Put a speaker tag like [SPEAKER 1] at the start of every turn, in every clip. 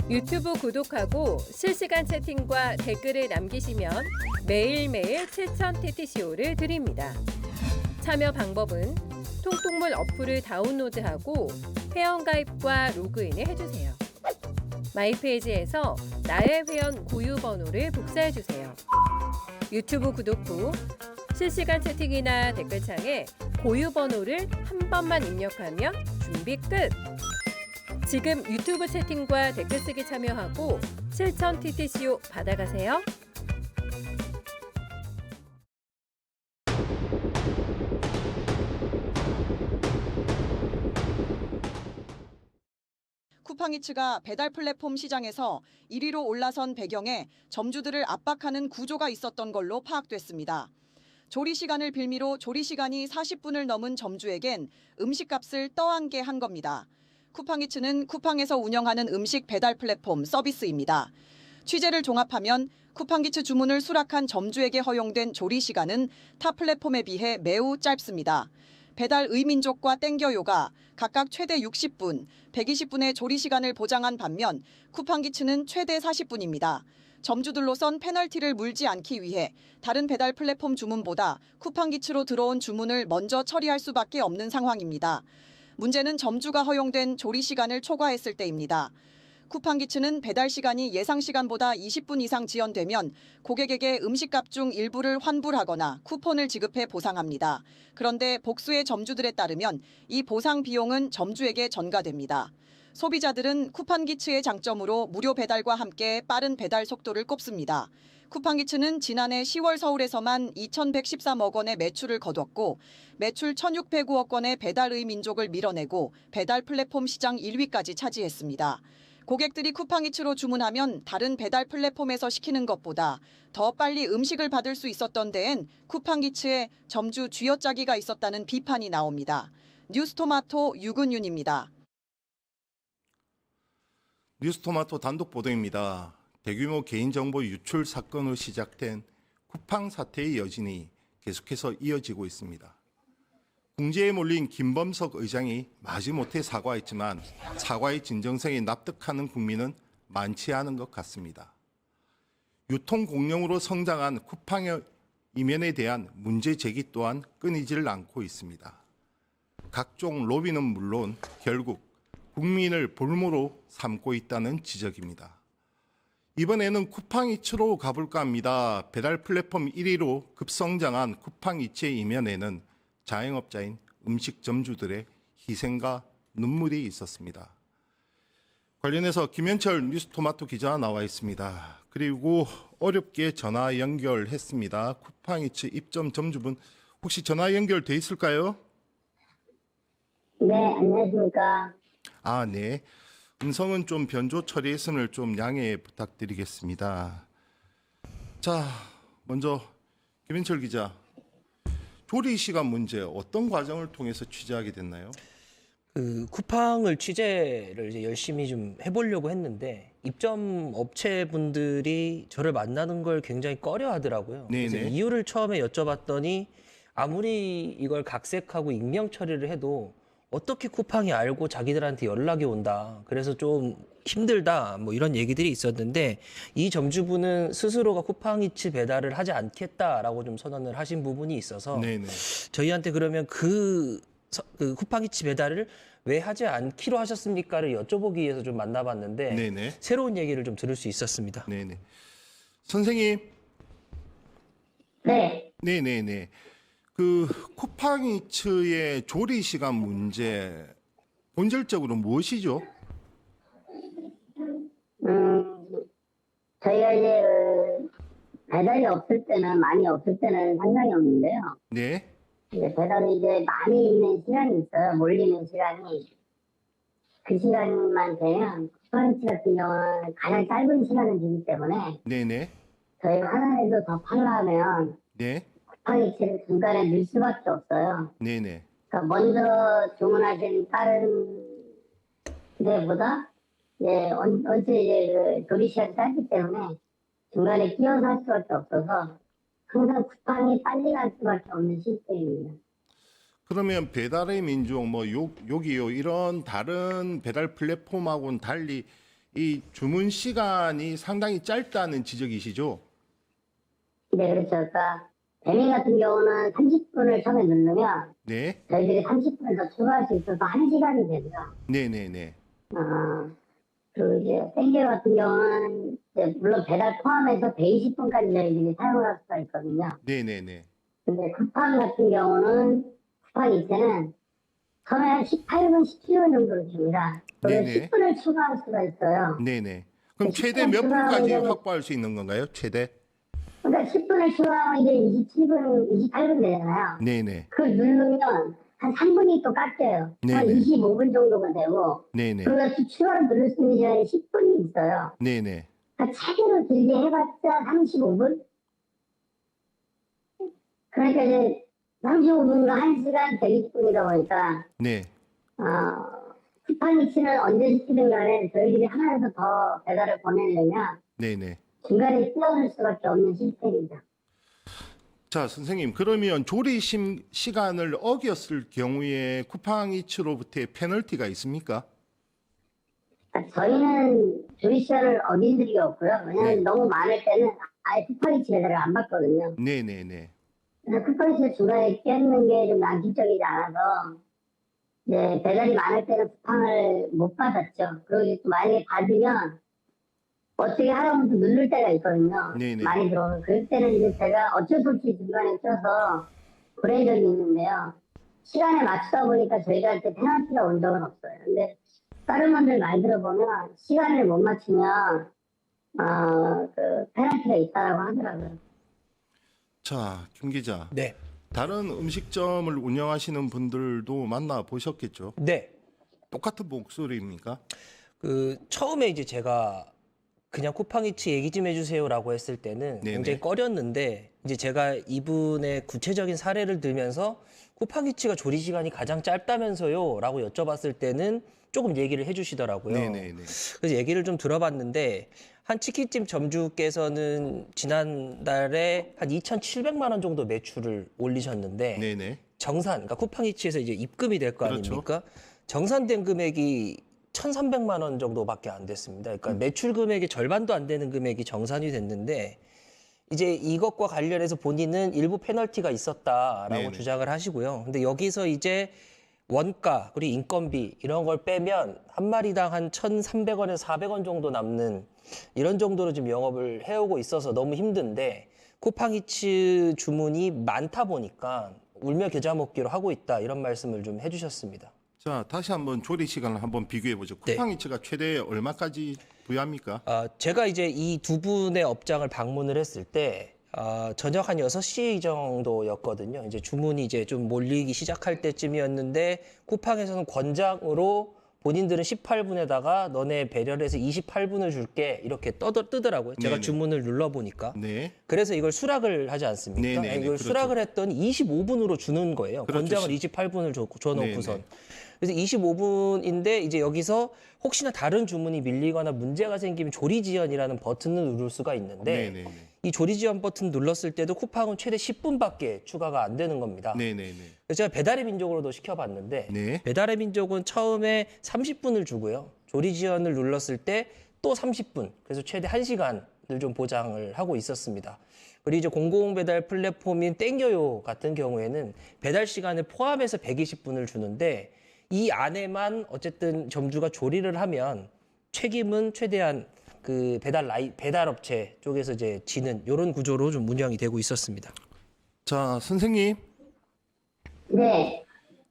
[SPEAKER 1] 유튜브 구독하고 실시간 채팅과 댓글을 남기시면 매일매일 7천 TTCO를 드립니다. 참여 방법은 통통물 어플을 다운로드하고 회원가입과 로그인을 해주세요. 마이페이지에서 나의 회원 고유 번호를 복사해주세요. 유튜브 구독 후 실시간 채팅이나 댓글창에 고유 번호를 한 번만 입력하면 준비 끝! 지금 유튜브 채팅과 댓글 쓰기 참여하고 7천 TTCO 받아가세요.
[SPEAKER 2] 쿠팡이츠가 배달 플랫폼 시장에서 1위로 올라선 배경에 점주들을 압박하는 구조가 있었던 걸로 파악됐습니다. 조리 시간을 빌미로 조리 시간이 40분을 넘은 점주에겐 음식값을 떠안게 한 겁니다. 쿠팡이츠는 쿠팡에서 운영하는 음식 배달 플랫폼 서비스입니다. 취재를 종합하면 쿠팡이츠 주문을 수락한 점주에게 허용된 조리 시간은 타 플랫폼에 비해 매우 짧습니다. 배달 의민족과 땡겨요가 각각 최대 60분, 120분의 조리 시간을 보장한 반면 쿠팡기츠는 최대 40분입니다. 점주들로선 페널티를 물지 않기 위해 다른 배달 플랫폼 주문보다 쿠팡기츠로 들어온 주문을 먼저 처리할 수밖에 없는 상황입니다. 문제는 점주가 허용된 조리 시간을 초과했을 때입니다. 쿠팡기츠는 배달 시간이 예상 시간보다 20분 이상 지연되면 고객에게 음식값 중 일부를 환불하거나 쿠폰을 지급해 보상합니다. 그런데 복수의 점주들에 따르면 이 보상 비용은 점주에게 전가됩니다. 소비자들은 쿠팡기츠의 장점으로 무료 배달과 함께 빠른 배달 속도를 꼽습니다. 쿠팡기츠는 지난해 10월 서울에서만 2,113억 원의 매출을 거뒀고 매출 1,609억 원의 배달의 민족을 밀어내고 배달 플랫폼 시장 1위까지 차지했습니다. 고객들이 쿠팡이츠로 주문하면 다른 배달 플랫폼에서 시키는 것보다 더 빨리 음식을 받을 수 있었던 데엔 쿠팡이츠에 점주 쥐어짜기가 있었다는 비판이 나옵니다. 뉴스토마토 유근윤입니다.
[SPEAKER 3] 뉴스토마토 단독 보도입니다. 대규모 개인정보 유출 사건으로 시작된 쿠팡 사태의 여진이 계속해서 이어지고 있습니다. 궁지에 몰린 김범석 의장이 마지못해 사과했지만 사과의 진정성에 납득하는 국민은 많지 않은 것 같습니다. 유통 공룡으로 성장한 쿠팡의 이면에 대한 문제 제기 또한 끊이질 않고 있습니다. 각종 로비는 물론 결국 국민을 볼모로 삼고 있다는 지적입니다. 이번에는 쿠팡이츠로 가볼까 합니다. 배달 플랫폼 1위로 급성장한 쿠팡이츠의 이면에는 자영업자인 음식점주들의 희생과 눈물이 있었습니다. 관련해서 김현철 뉴스토마토 기자 나와 있습니다. 그리고 어렵게 전화 연결했습니다. 쿠팡이츠 입점 점주분 혹시 전화 연결돼 있을까요?
[SPEAKER 4] 네, 안녕하십니까.
[SPEAKER 3] 아, 네. 음성은 좀 변조 처리했음을 좀 양해 부탁드리겠습니다. 자, 먼저 김현철 기자. 조리 시간 문제 어떤 과정을 통해서 취재하게 됐나요?
[SPEAKER 5] 쿠팡을 취재를 이제 열심히 좀 해보려고 했는데 입점 업체분들이 저를 만나는 걸 굉장히 꺼려하더라고요. 그래서
[SPEAKER 3] 네네.
[SPEAKER 5] 이유를 처음에 여쭤봤더니 아무리 이걸 각색하고 익명 처리를 해도 어떻게 쿠팡이 알고 자기들한테 연락이 온다. 그래서 좀 힘들다. 뭐 이런 얘기들이 있었는데 이 점주분은 스스로가 쿠팡이츠 배달을 하지 않겠다라고 좀 선언을 하신 부분이 있어서
[SPEAKER 3] 네네.
[SPEAKER 5] 저희한테 그러면 그 쿠팡이츠 배달을 왜 하지 않기로 하셨습니까를 여쭤보기 위해서 좀 만나봤는데
[SPEAKER 3] 네네.
[SPEAKER 5] 새로운 얘기를 좀 들을 수 있었습니다.
[SPEAKER 3] 네네. 선생님.
[SPEAKER 4] 네,
[SPEAKER 3] 네네네. 그 쿠팡이츠의 조리 시간 문제 본질적으로 무엇이죠?
[SPEAKER 4] 저희가 이제 배달이 없을 때는, 많이 없을 때는 상관이 없는데요.
[SPEAKER 3] 네.
[SPEAKER 4] 이제 배달이 이제 많이 있는 시간이 있어요. 몰리는 시간이. 그 시간만 되면 쿠팡이츠 같은 경우는 가장 짧은 시간을 주기 때문에
[SPEAKER 3] 네네.
[SPEAKER 4] 저희가 하나라도 더 팔려면
[SPEAKER 3] 네.
[SPEAKER 4] 쿠팡이츠를 중간에 넣을 수밖에 없어요.
[SPEAKER 3] 네네.
[SPEAKER 4] 그러니까 먼저 주문하신 다른 데보다 언제 그 조리 시간이 짧기 때문에 중간에 끼어서 할 수밖에 없어서 항상 쿠팡이 빨리 갈 수밖에 없는 시스템입니다.
[SPEAKER 3] 그러면 배달의 민족 뭐 여기요 이런 다른 배달 플랫폼하고는 달리 이 주문 시간이 상당히 짧다는 지적이시죠?
[SPEAKER 4] 네, 그렇죠. 그러니까 배민 같은 경우는 30분을 처음에 누르면
[SPEAKER 3] 네,
[SPEAKER 4] 저희들이 30분을 더 추가할 수 있어서 1시간이 되고요.
[SPEAKER 3] 네네네.
[SPEAKER 4] 그리고 이제 땡겨 같은 경우는 이제 물론 배달 포함해서 120분까지 저희들이 사용을 할 수가 있거든요.
[SPEAKER 3] 네네네.
[SPEAKER 4] 근데 쿠팡 같은 경우는 쿠팡 이체는 처음에 한 18분, 17분 정도로 줍니다. 그리고
[SPEAKER 3] 네네.
[SPEAKER 4] 10분을 추가할 수가 있어요.
[SPEAKER 3] 네네. 그럼
[SPEAKER 4] 네,
[SPEAKER 3] 최대 몇
[SPEAKER 4] 추가하는
[SPEAKER 3] 분까지
[SPEAKER 4] 거는-
[SPEAKER 3] 확보할 수 있는 건가요? 최대?
[SPEAKER 4] 그러니까 10분을 추가하면 이제 27분, 28분 되잖아요.
[SPEAKER 3] 네네.
[SPEAKER 4] 그걸 누르면 한 3분이 또 깎여요. 한
[SPEAKER 3] 네네.
[SPEAKER 4] 25분 정도가 되고,
[SPEAKER 3] 네네.
[SPEAKER 4] 그러다 추가로 누를 수 있는 시간이 10분이 있어요.
[SPEAKER 3] 네네.
[SPEAKER 4] 그러니까 최대로 길게 해봤자 35분? 그러니까 이제 35분과 1시간 120분이다 보니까,
[SPEAKER 3] 네.
[SPEAKER 4] 쿠팡 이치는 언제 시키든 간에 저희들이 하나라도 더 배달을 보내려면
[SPEAKER 3] 네네.
[SPEAKER 4] 중간에 끼어들 수밖에 없는 시스템이죠.
[SPEAKER 3] 자, 선생님, 그러면 조리 시간을 어겼을 경우에 쿠팡이츠로부터의 페널티가 있습니까?
[SPEAKER 4] 저희는 조리 시간을 어긴 적이 없고요. 왜냐하면
[SPEAKER 3] 네.
[SPEAKER 4] 너무 많을 때는 아예 쿠팡 이치 배달을 안 받거든요.
[SPEAKER 3] 네네네.
[SPEAKER 4] 그래서 쿠팡 이치 중간에 끼얹는 게 좀 양심적이지 않아서 이제 배달이 많을 때는 쿠팡을 못 받았죠. 그리고 또 만약에 받으면 어떻게 하라고 또 누를 때가 있거든요.
[SPEAKER 3] 네네.
[SPEAKER 4] 많이 들어오면. 그럴 때는 이제 제가 어쩔 수 없이 중간에 껴서 보낸 적이 있는데요. 시간에 맞추다 보니까 저희한테 페널티가 온 적은 없어요. 근데 다른 분들 말 들어보면 시간을 못 맞추면 그 페널티가 있다고 하더라고요.
[SPEAKER 3] 자, 김 기자.
[SPEAKER 5] 네.
[SPEAKER 3] 다른 음식점을 운영하시는 분들도 만나 보셨겠죠?
[SPEAKER 5] 네.
[SPEAKER 3] 똑같은 목소리입니까?
[SPEAKER 5] 그 처음에 이제 제가 그냥 쿠팡이츠 얘기 좀 해주세요라고 했을 때는
[SPEAKER 3] 네네.
[SPEAKER 5] 굉장히 꺼렸는데 이제 제가 이분의 구체적인 사례를 들면서 쿠팡이츠가 조리 시간이 가장 짧다면서요라고 여쭤봤을 때는 조금 얘기를 해주시더라고요.
[SPEAKER 3] 네네네.
[SPEAKER 5] 그래서 얘기를 좀 들어봤는데 한 치킨집 점주께서는 지난달에 한 2,700만 원 정도 매출을 올리셨는데
[SPEAKER 3] 네네.
[SPEAKER 5] 정산, 그러니까 쿠팡이츠에서 이제 입금이 될 거
[SPEAKER 3] 그렇죠.
[SPEAKER 5] 아닙니까? 정산된 금액이 1,300만 원 정도밖에 안 됐습니다. 그러니까 매출 금액의 절반도 안 되는 금액이 정산이 됐는데 이제 이것과 관련해서 본인은 일부 페널티가 있었다라고
[SPEAKER 3] 네네.
[SPEAKER 5] 주장을 하시고요. 근데 여기서 이제 원가 그리고 인건비 이런 걸 빼면 한 마리당 한 1,300원에서 400원 정도 남는 이런 정도로 지금 영업을 해오고 있어서 너무 힘든데 쿠팡이츠 주문이 많다 보니까 울며 겨자 먹기로 하고 있다 이런 말씀을 좀 해주셨습니다.
[SPEAKER 3] 자, 다시 한번 조리 시간을 한번 비교해 보죠.
[SPEAKER 5] 네.
[SPEAKER 3] 쿠팡이츠가 최대 얼마까지 부여합니까?
[SPEAKER 5] 제가 이제 이 두 분의 업장을 방문을 했을 때 저녁 한 6시 정도였거든요. 이제 주문이 이제 좀 몰리기 시작할 때쯤이었는데 쿠팡에서는 권장으로 본인들은 18분에다가 너네 배려를 해서 28분을 줄게 이렇게 뜨더라고요. 제가
[SPEAKER 3] 네네.
[SPEAKER 5] 주문을 눌러보니까.
[SPEAKER 3] 네.
[SPEAKER 5] 그래서 이걸 수락을 하지 않습니까?
[SPEAKER 3] 네네네,
[SPEAKER 5] 이걸
[SPEAKER 3] 그렇죠.
[SPEAKER 5] 수락을 했더니 25분으로 주는 거예요.
[SPEAKER 3] 그렇죠.
[SPEAKER 5] 권장을 28분을 줘놓고선.
[SPEAKER 3] 네네.
[SPEAKER 5] 그래서 25분인데 이제 여기서 혹시나 다른 주문이 밀리거나 문제가 생기면 조리 지연이라는 버튼을 누를 수가 있는데
[SPEAKER 3] 네네네.
[SPEAKER 5] 이 조리 지연 버튼 눌렀을 때도 쿠팡은 최대 10분밖에 추가가 안 되는 겁니다.
[SPEAKER 3] 네네네.
[SPEAKER 5] 그래서 제가 배달의 민족으로도 시켜봤는데
[SPEAKER 3] 네.
[SPEAKER 5] 배달의 민족은 처음에 30분을 주고요. 조리 지연을 눌렀을 때 또 30분. 그래서 최대 1시간을 좀 보장을 하고 있었습니다. 그리고 이제 공공 배달 플랫폼인 땡겨요 같은 경우에는 배달 시간을 포함해서 120분을 주는데 이 안에만 어쨌든 점주가 조리를 하면 책임은 최대한 그 배달업체 쪽에서 이제 지는 이런 구조로 좀 운영이 되고 있었습니다.
[SPEAKER 3] 자, 선생님.
[SPEAKER 4] 네.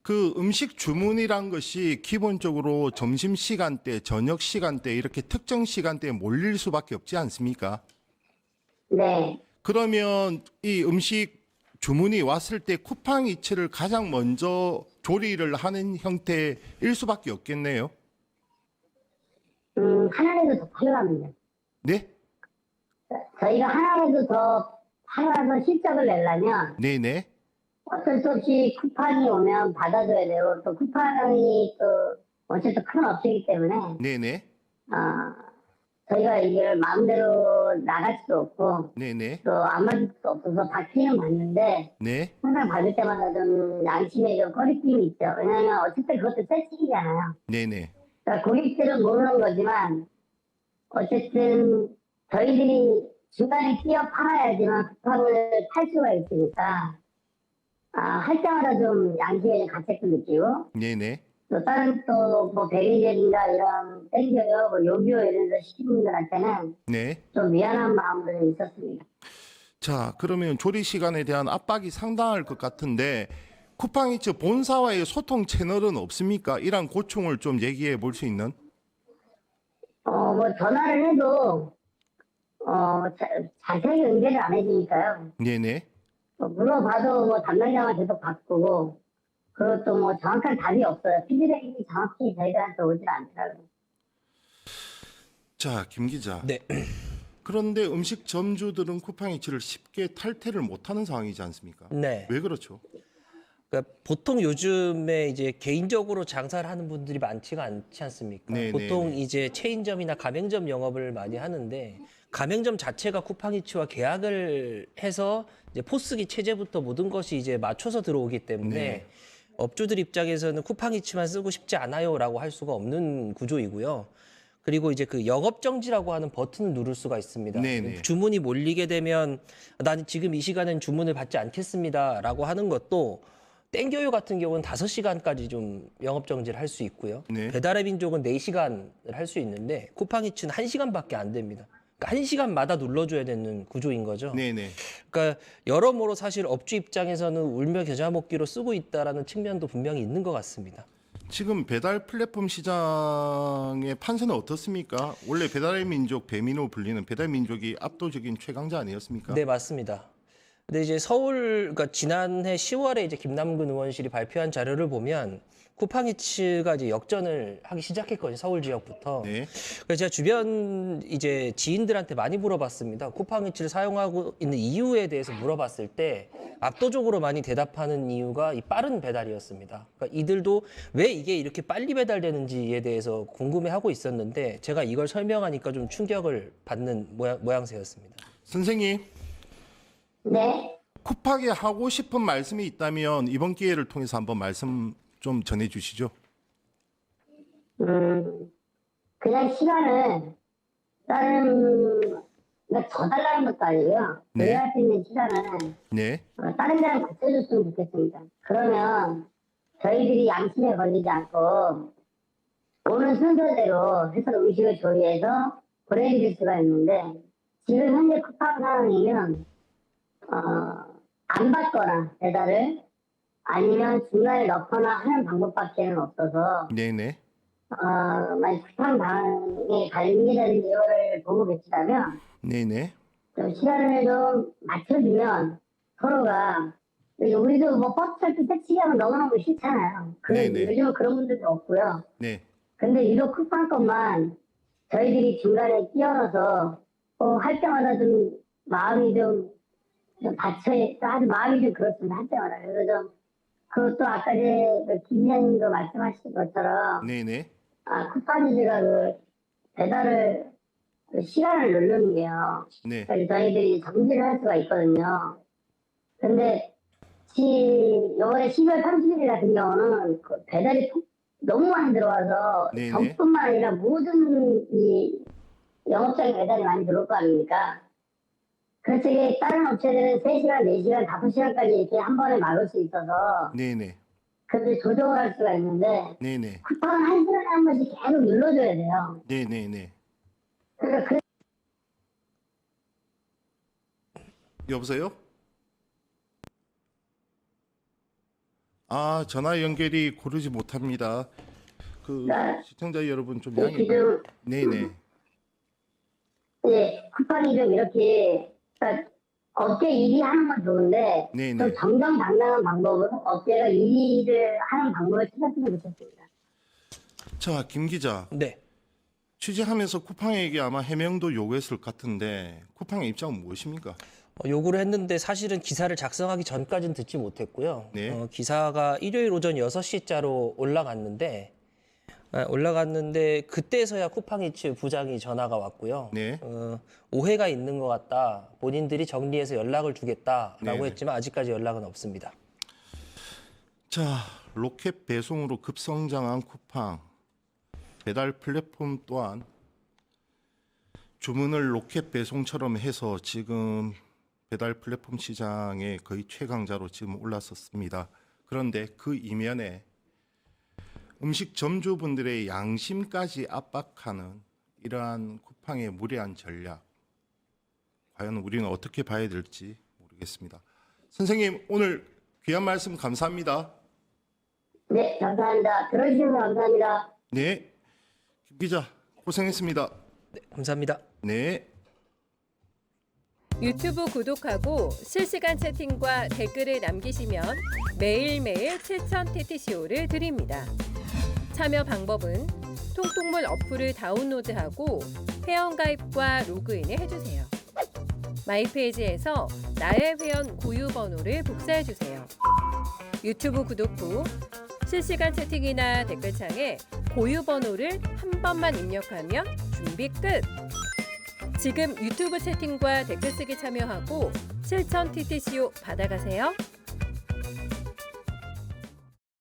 [SPEAKER 3] 그 음식 주문이란 것이 기본적으로 점심 시간대, 저녁 시간대 이렇게 특정 시간대에 몰릴 수밖에 없지 않습니까?
[SPEAKER 4] 네.
[SPEAKER 3] 그러면 이 음식 주문이 왔을 때 쿠팡이츠를 가장 먼저 조리를 하는 형태일 수밖에 없겠네요.
[SPEAKER 4] 하나라도 더 필요합니다.
[SPEAKER 3] 네?
[SPEAKER 4] 저희가 하나라도 실적을 내려면
[SPEAKER 3] 네네.
[SPEAKER 4] 어쩔 수 없이 쿠팡이 오면 받아줘야 되고 또 쿠팡이 또 어쨌든 큰 업체이기 때문에
[SPEAKER 3] 네네.
[SPEAKER 4] 저희가 이걸 마음대로 나갈 수도 없고
[SPEAKER 3] 네네.
[SPEAKER 4] 또 안 받을 수도 없어서 받기는 받는데
[SPEAKER 3] 네.
[SPEAKER 4] 항상 받을 때마다 좀 양심에 좀 꺼리낌이 있죠. 왜냐하면 어쨌든 그것도 세칙이잖아요.
[SPEAKER 3] 네네.
[SPEAKER 4] 그러니까 고객들은 모르는 거지만 어쨌든 저희들이 중간에 끼어 팔아야지만 쿠팡을 팔 수가 있으니까 할 때마다 좀 양심의 가책도 느끼고
[SPEAKER 3] 네네.
[SPEAKER 4] 또 다른 또 뭐 베리젤인가 이런 땡겨요 뭐 요기요 이런 거 시키는 분들한테는
[SPEAKER 3] 네.
[SPEAKER 4] 좀 미안한 마음도 좀 있었습니다.
[SPEAKER 3] 자, 그러면 조리 시간에 대한 압박이 상당할 것 같은데 쿠팡이츠 본사와의 소통 채널은 없습니까? 이런 고충을 좀 얘기해 볼 수 있는?
[SPEAKER 4] 뭐 전화를 해도 자세하게 응대를 안 해주니까요.
[SPEAKER 3] 네네.
[SPEAKER 4] 물어봐도 뭐 담당자만 계속 바꾸고 그것도 뭐 정확한 답이 없어요. 피드백이 정확히 저희들한테 오질 않더라고요.
[SPEAKER 3] 자, 김 기자.
[SPEAKER 5] 네.
[SPEAKER 3] 그런데 음식 점주들은 쿠팡이츠를 쉽게 탈퇴를 못하는 상황이지 않습니까?
[SPEAKER 5] 네.
[SPEAKER 3] 왜 그렇죠?
[SPEAKER 5] 그러니까 보통 요즘에 이제 개인적으로 장사를 하는 분들이 많지가 않지 않습니까?
[SPEAKER 3] 네,
[SPEAKER 5] 보통
[SPEAKER 3] 네, 네.
[SPEAKER 5] 이제 체인점이나 가맹점 영업을 많이 하는데 가맹점 자체가 쿠팡이츠와 계약을 해서 이제 포스기 체제부터 모든 것이 이제 맞춰서 들어오기 때문에
[SPEAKER 3] 네.
[SPEAKER 5] 업주들 입장에서는 쿠팡이츠만 쓰고 싶지 않아요라고 할 수가 없는 구조이고요. 그리고 이제 그 영업 정지라고 하는 버튼을 누를 수가 있습니다.
[SPEAKER 3] 네네.
[SPEAKER 5] 주문이 몰리게 되면 나는 지금 이 시간엔 주문을 받지 않겠습니다라고 하는 것도 땡겨요 같은 경우는 5시간까지 좀 영업 정지를 할 수 있고요.
[SPEAKER 3] 네.
[SPEAKER 5] 배달의 민족은 4시간을 할 수 있는데 쿠팡이츠는 1시간밖에 안 됩니다. 그러니까 1시간마다 눌러줘야 되는 구조인 거죠.
[SPEAKER 3] 네네.
[SPEAKER 5] 그러니까 여러모로 사실 업주 입장에서는 울며 겨자 먹기로 쓰고 있다라는 측면도 분명히 있는 것 같습니다.
[SPEAKER 3] 지금 배달 플랫폼 시장의 판세는 어떻습니까? 원래 배달의 민족 배민으로 불리는 배달 민족이 압도적인 최강자 아니었습니까?
[SPEAKER 5] 네, 맞습니다. 근데 이제 그러니까 지난해 10월에 이제 김남근 의원실이 발표한 자료를 보면 쿠팡이츠가 이제 역전을 하기 시작했거든요. 서울 지역부터.
[SPEAKER 3] 네.
[SPEAKER 5] 그래서 제가 주변 이제 지인들한테 많이 물어봤습니다. 쿠팡이츠를 사용하고 있는 이유에 대해서 물어봤을 때 압도적으로 많이 대답하는 이유가 이 빠른 배달이었습니다. 그러니까 이들도 왜 이게 이렇게 빨리 배달되는지에 대해서 궁금해하고 있었는데 제가 이걸 설명하니까 좀 충격을 받는 모양새였습니다.
[SPEAKER 3] 선생님,
[SPEAKER 4] 네.
[SPEAKER 3] 쿠팡에 하고 싶은 말씀이 있다면 이번 기회를 통해서 한번 말씀 좀 전해 주시죠.
[SPEAKER 4] 그냥 시간을 그러니까 더 달라는 것도 아니고요.
[SPEAKER 3] 네.
[SPEAKER 4] 조율할 수 있는 시간을
[SPEAKER 3] 네.
[SPEAKER 4] 다른 데랑 맞춰줬으면 좋겠습니다. 그러면 저희들이 양심에 걸리지 않고 오는 순서대로 해서 음식을 조리해서 보내드릴 수가 있는데 지금 현재 쿠팡 상황이면 안 받거나 배달을 아니면 중간에 넣거나 하는 방법밖에는 없어서
[SPEAKER 3] 네네.
[SPEAKER 4] 만약 쿠팡 방에 관계자들이 이거를 보고 계시다면
[SPEAKER 3] 네네.
[SPEAKER 4] 좀 시간을 좀 맞춰주면 서로가 우리도 뭐 버스 탈 때 택시 하면 너무너무 싫잖아요.
[SPEAKER 3] 네네.
[SPEAKER 4] 요즘은 그런 분들도 없고요.
[SPEAKER 3] 네.
[SPEAKER 4] 근데 유독 쿠팡 것만 저희들이 중간에 끼어넣어서 할 때마다 좀 마음이 좀 아주 마음이 좀 그렇습니다. 할 때마다. 그래서 좀 그것도 아까 김 기자님도 말씀하신 것처럼
[SPEAKER 3] 네네.
[SPEAKER 4] 쿠팡이즈가 배달을 시간을 누르는 게요.
[SPEAKER 3] 네.
[SPEAKER 4] 그래서 저희들이 정지를 할 수가 있거든요. 근데 이번에 12월 30일 같은 경우는 배달이 너무 많이 들어와서
[SPEAKER 3] 네네.
[SPEAKER 4] 전뿐만 아니라 모든 이 영업장에 배달이 많이 들어올 거 아닙니까? 그래서 이게 다른 업체들은 3시간, 4시간, 5시간까지 이렇게 한 번에 막을 수 있어서
[SPEAKER 3] 네네.
[SPEAKER 4] 그런데 조정을 할 수가 있는데
[SPEAKER 3] 네네.
[SPEAKER 4] 쿠팡은 1시간에 한 번씩 계속 눌러줘야 돼요.
[SPEAKER 3] 네네네.
[SPEAKER 4] 그러니까
[SPEAKER 3] 여보세요? 전화 연결이 고르지 못합니다. 시청자 여러분 좀 양해.
[SPEAKER 4] 지금
[SPEAKER 3] 네네.
[SPEAKER 4] 쿠팡이 좀 이렇게 그러니까 업계 1위 하는 건 좋은데
[SPEAKER 3] 네네.
[SPEAKER 4] 좀 정정당당한 방법으로 업계가 1위를 하는 방법을 찾았으면 좋겠습니다.
[SPEAKER 3] 자, 김 기자.
[SPEAKER 5] 네.
[SPEAKER 3] 취재하면서 쿠팡에게 아마 해명도 요구했을 것 같은데 쿠팡의 입장은 무엇입니까?
[SPEAKER 5] 요구를 했는데 사실은 기사를 작성하기 전까지는 듣지 못했고요.
[SPEAKER 3] 네.
[SPEAKER 5] 기사가 일요일 오전 6시자로 올라갔는데 그때서야 쿠팡이츠 부장이 전화가 왔고요.
[SPEAKER 3] 네.
[SPEAKER 5] 오해가 있는 것 같다. 본인들이 정리해서 연락을 주겠다라고
[SPEAKER 3] 네네.
[SPEAKER 5] 했지만 아직까지 연락은 없습니다.
[SPEAKER 3] 자, 로켓 배송으로 급성장한 쿠팡. 배달 플랫폼 또한 주문을 로켓 배송처럼 해서 지금 배달 플랫폼 시장의 거의 최강자로 지금 올라섰습니다. 그런데 그 이면에 음식 점주분들의 양심까지 압박하는 이러한 쿠팡의 무례한 전략, 과연 우리는 어떻게 봐야 될지 모르겠습니다. 선생님, 오늘 귀한 말씀 감사합니다.
[SPEAKER 4] 네, 감사합니다. 들어주셔서 감사합니다.
[SPEAKER 3] 네, 김 기자 고생했습니다.
[SPEAKER 5] 네, 감사합니다.
[SPEAKER 3] 네.
[SPEAKER 1] 유튜브 구독하고 실시간 채팅과 댓글을 남기시면 매일매일 7천 TTCO를 드립니다. 참여 방법은 통통물 어플을 다운로드하고 회원가입과 로그인을 해주세요. 마이페이지에서 나의 회원 고유 번호를 복사해주세요. 유튜브 구독 후 실시간 채팅이나 댓글창에 고유 번호를 한 번만 입력하면 준비 끝! 지금 유튜브 채팅과 댓글 쓰기 참여하고 실천 TTCO 받아가세요.